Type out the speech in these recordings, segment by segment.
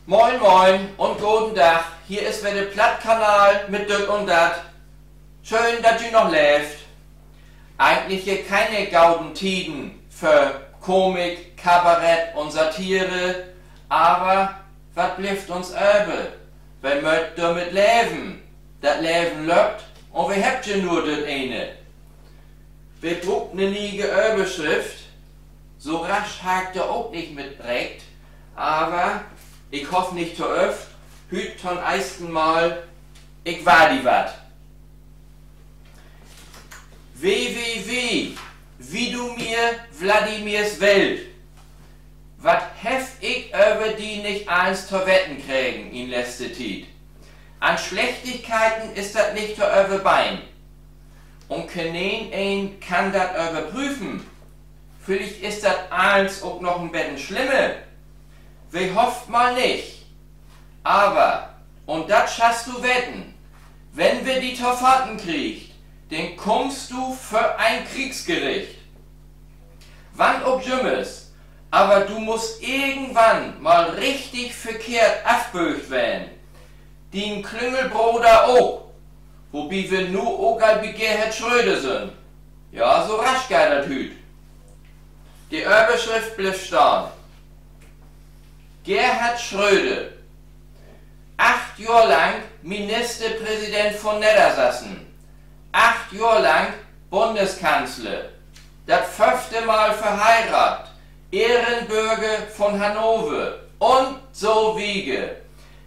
Moin moin und guten Tag, hier ist wieder der Plattkanal mit Dück und Dat. Schön, dass du noch lebt. Eigentlich hier keine gauden Tiden für Komik, Kabarett und Satire, aber was bleibt uns übel? Wir möchten damit leben. Das Leben lebt und wir habt ja nur das eine. Wir drucken eine nie Überschrift, so rasch hakt er auch nicht mitprägt, aber ich hoffe nicht zu oft, hüt ton eisten Mal, ich war die wat. www, wie du mir Wladimirs Welt. Wat hef ich über die nicht eins zu wetten kriegen in letzter Zeit. An Schlechtigkeiten ist das nicht zu überbein. Und keinen ein kann das überprüfen. Vielleicht ist das eins auch noch ein bisschen schlimmer. Wir hofft mal nicht. Aber, und das schaffst du wetten, wenn wir die Tofaten kriegt, dann kommst du für ein Kriegsgericht. Wann auch jümmes, aber du musst irgendwann mal richtig verkehrt abbögt werden. Den Klüngelbruder auch, wobei wir nur auch bei Gerhard Schröder sind. Ja, so rasch geht das hüt. Die Überschrift bleibt stehen. Gerhard Schröder, 8 Jahre lang Ministerpräsident von Niedersachsen, 8 Jahre lang Bundeskanzler, das 5. Mal verheiratet, Ehrenbürger von Hannover und so wiege,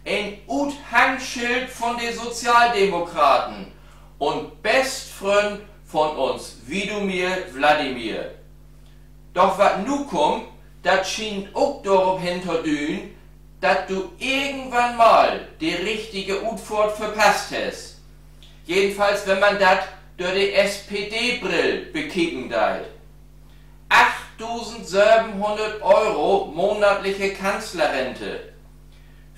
ein Uthangschild von den Sozialdemokraten und Bestfreund von uns, Widomir Wladimir. Doch was nu kommt, das schien auch darauf hinzudühen, dass du irgendwann mal die richtige Antwort verpasst hast. Jedenfalls, wenn man das durch die SPD-Brill bekicken deit. 8.700 € monatliche Kanzlerrente,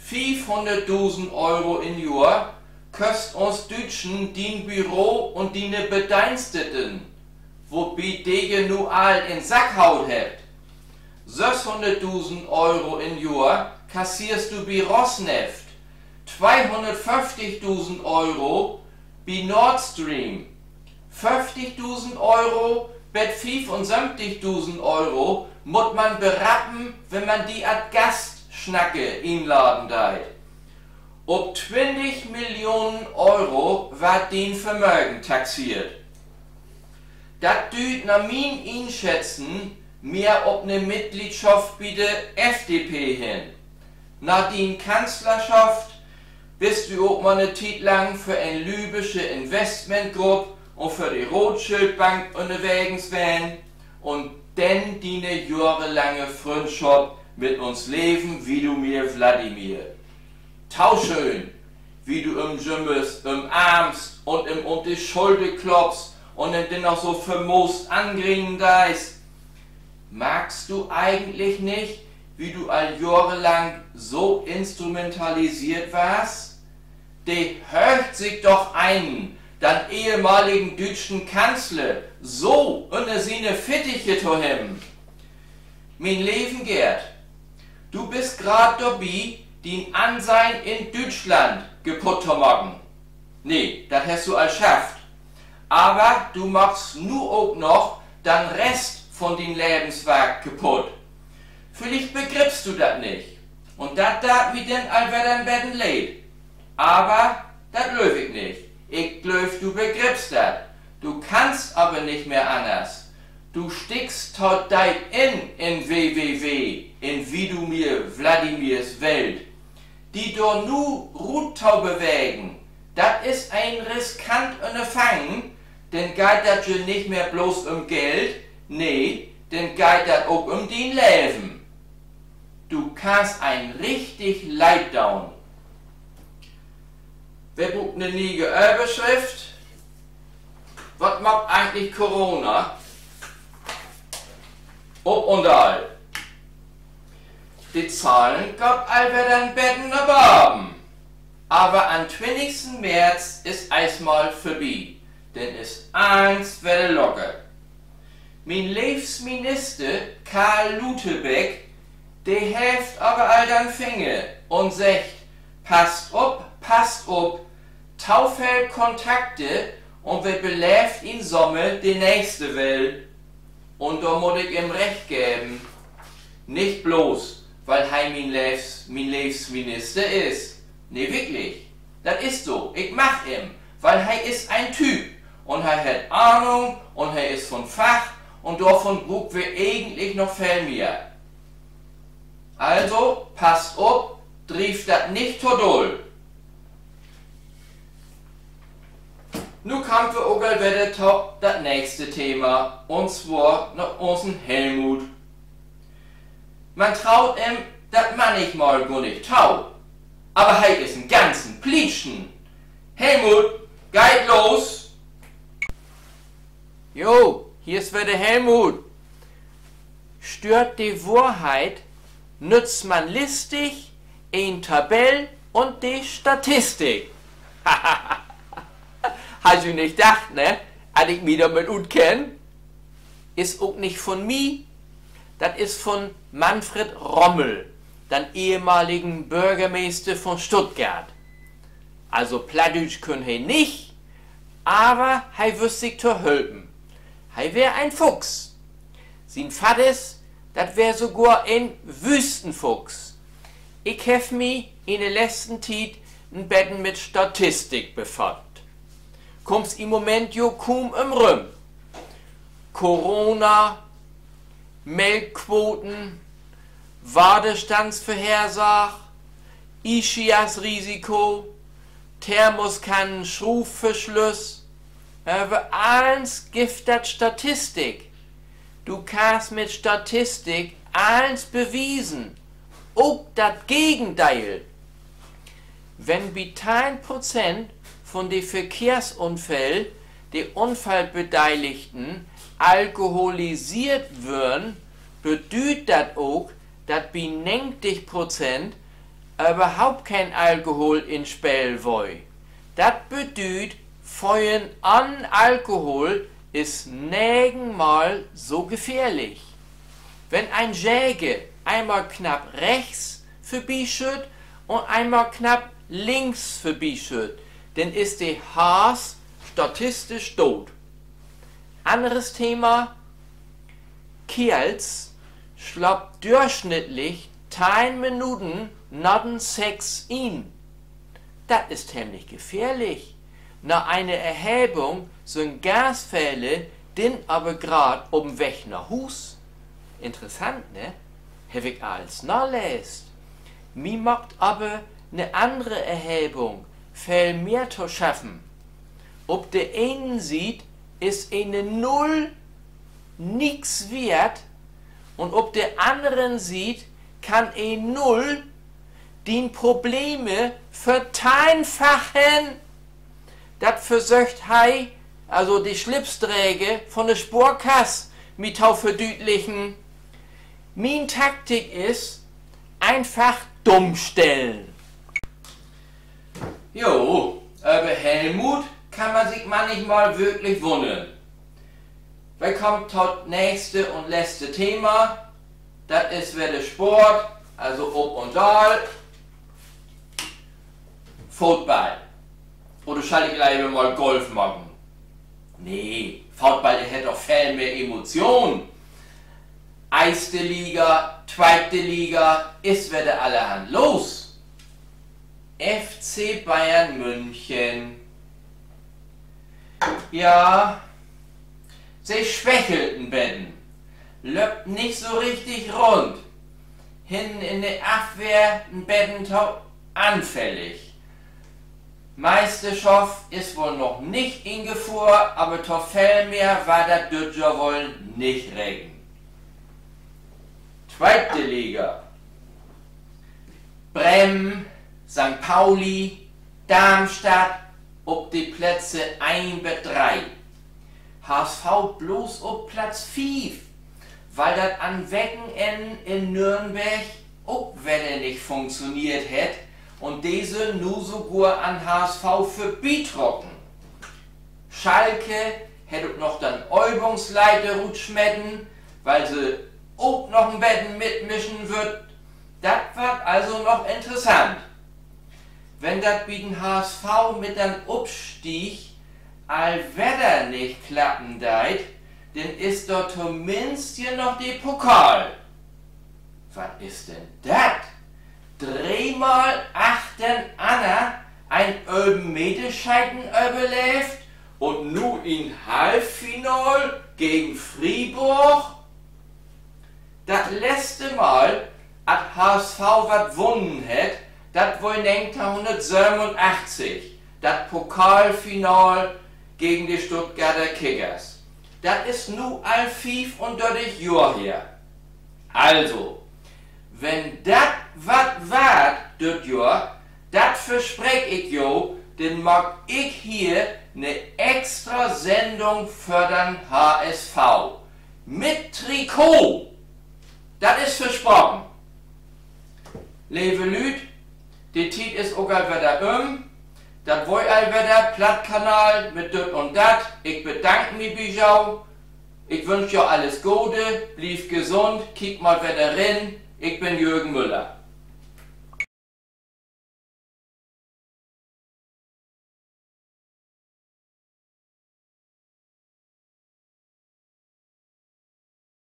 500.000 € im Jahr kostet uns Deutschen die Büro und die Bediensteten, wobei die nu all in Sackhaut habt. 600.000 € im Jahr kassierst du bei Rosneft, 250.000 € bei Nord Stream, 50.000 € bei 75.000 € muss man berappen, wenn man die als Gastschnacke einladen deit. Ob 20 Millionen € war den Vermögen taxiert. Das düht nach min Einschätzen mehr ob ne Mitgliedschaft bei der FDP hin. Nach den Kanzlerschaft bist du auch mal ne Zeit lang für eine lübische Investmentgruppe und für die Rothschild-Bank unterwegs wären und dann die ne jahrelange Freundschaft mit uns leben, Widomir Wladimir. Tauschön, wie du im Jümmest, im Arms und im um die Schulter klopfst und dann noch so vermoost angringen deist. Magst du eigentlich nicht, wie du all jahrelang so instrumentalisiert warst? Die hört sich doch einen, den ehemaligen deutschen Kanzler, so unter seine Fittiche zu haben. Mein Leben Gerd, du bist grad dabei, den Ansehen in Deutschland kaputt zu machen. Nee, das hast du all schafft. Aber du machst nur auch noch den Rest von den Lebenswerk kaputt. Vielleicht begriffst du das nicht. Und das tat wie denn all wer dein Betten lebt. Aber das löw ich nicht. Ich löw, du begriffst das. Du kannst aber nicht mehr anders. Du stickst tot deit in www, in Widomir Wladimirs Welt. Die do nu Ruttau bewegen, das ist ein riskant Unterfangen, denn geht das ja nicht mehr bloß um Geld, nee, denn geht das auch um den Leben. Du kannst ein richtig Leid down. Wer bucht eine nie Überschrift? Was macht eigentlich Corona? Ob und all. Die Zahlen gab allwer den Betten erbarben. Aber am 20. März ist einmal vorbei, denn ist eins werde locker. Mein Lebensminister Karl Lutebeck, der heft aber all dann Finger und sagt, passt op, taufel Kontakte und wir beläft in Sommer die nächste Welt. Und da muss ich ihm recht geben. Nicht bloß, weil er mein Lebensminister ist. Nee, wirklich. Das ist so. Ich mach ihm, weil er ist ein Typ. Und er hat Ahnung und er ist von Fach und davon brauchen wir eigentlich noch viel mehr. Also, passt auf, trieft das nicht zu doll. Nun kommen wir auch wieder zu das nächste Thema, und zwar nach unseren Helmut. Man traut ihm, das manchmal gar nicht tau, aber er ist ein ganzen Plitschen. Helmut, geht los! Jo, hier ist wieder Helmut. Stört die Wahrheit, nützt man listig in Tabell und die Statistik. Hast du nicht gedacht, ne? Als ich mich damit gut kenne, ist auch nicht von mir, das ist von Manfred Rommel, dem ehemaligen Bürgermeister von Stuttgart. Also Plattdeutsch können er nicht, aber er wüsste sich zu helfen. Er wär ein Fuchs. Sein Vaters, das wär sogar ein Wüstenfuchs. Ich hef mich in der letzten Zeit ein Betten mit Statistik befasst. Kommt's im Moment jo kaum im Rum. Corona, Melkquoten, Wartestandsvorhersag, Ischias-Risiko, Thermoskannen, Schruffverschluss, über alles gibt das Statistik. Du kannst mit Statistik alles bewiesen, auch das Gegenteil. Wenn bei 10% von den Verkehrsunfällen die Unfallbeteiligten alkoholisiert würden, bedeutet das auch, dass bei 90% überhaupt kein Alkohol ins Spiel wollen. Das bedeutet, Feuern an Alkohol ist negenmal so gefährlich. Wenn ein Jäger einmal knapp rechts vorbeischütt und einmal knapp links vorbeischütt, dann ist der Has statistisch tot. Anderes Thema, Kerls schlappt durchschnittlich 10 Minuten nach dem Sex in. Das ist ziemlich gefährlich. Nach einer Erhebung sind Gasfälle denn aber grad um Weg nach Hus. Interessant, ne? Hab ich alles nachläst. Mir macht aber eine andere Erhebung viel mehr zu schaffen. Ob der einen sieht, ist eine Null nix wert, und ob der anderen sieht, kann eine Null die Probleme vereinfachen. Das versucht hei, also die Schlipsträge von der Sporkasse mit zu verdeutlichen. Min Taktik ist, einfach dumm stellen. Jo, aber Helmut kann man sich manchmal wirklich wundern. Wir kommen zum nächsten und letzten Thema. Das ist wieder Sport, also ob und da. Football. Oder soll ich gleich mal Golf machen? Nee, Football hat doch viel mehr Emotionen. Erste Liga, zweite Liga, ist wieder allerhand los. FC Bayern München. Ja, sie schwächelten Betten. Löppt nicht so richtig rund. Hinten in der Abwehr ein Bettentau anfällig. Meisterschaft ist wohl noch nicht in Gefahr, aber zu viel mehr war das Dödger wohl nicht regen. Zweite Liga. Bremen, St. Pauli, Darmstadt, ob die Plätze 1 bis 3. HSV bloß ob Platz 5, weil das an Wochenenden in Nürnberg auch wieder nicht funktioniert hat und diese nur sogar an HSV vorbeitrocken. Schalke hätte noch dann Übungsleiter rutschmetten, weil sie auch noch ein Betten mitmischen wird. Das wird also noch interessant. Wenn das bei den HSV mit dem Abstieg allwetter nicht klappen deit, dann ist dort zumindest hier noch die Pokal. Was ist denn das? Dreimal achten Anna ein Meterscheiden überlebt und nu in Halbfinal gegen Fribourg? Das letzte Mal, als HSV was gewonnen hat, das war 1987, das Pokalfinal gegen die Stuttgarter Kickers. Das ist nu all 35 Jahre her. Also, wenn das wat wart, das Jahr, das versprech ich jo, dann mag ich hier ne extra Sendung für den HSV. Mit Trikot. Das ist versprochen. Liebe Lüd, die Tiet ist auch wieder das war wieder Plattkanal mit dit und dat. Ich bedanke mich bei jou. Ich wünsche euch alles Gute, blieb gesund, kick mal wieder rein. Ich bin Jürgen Müller.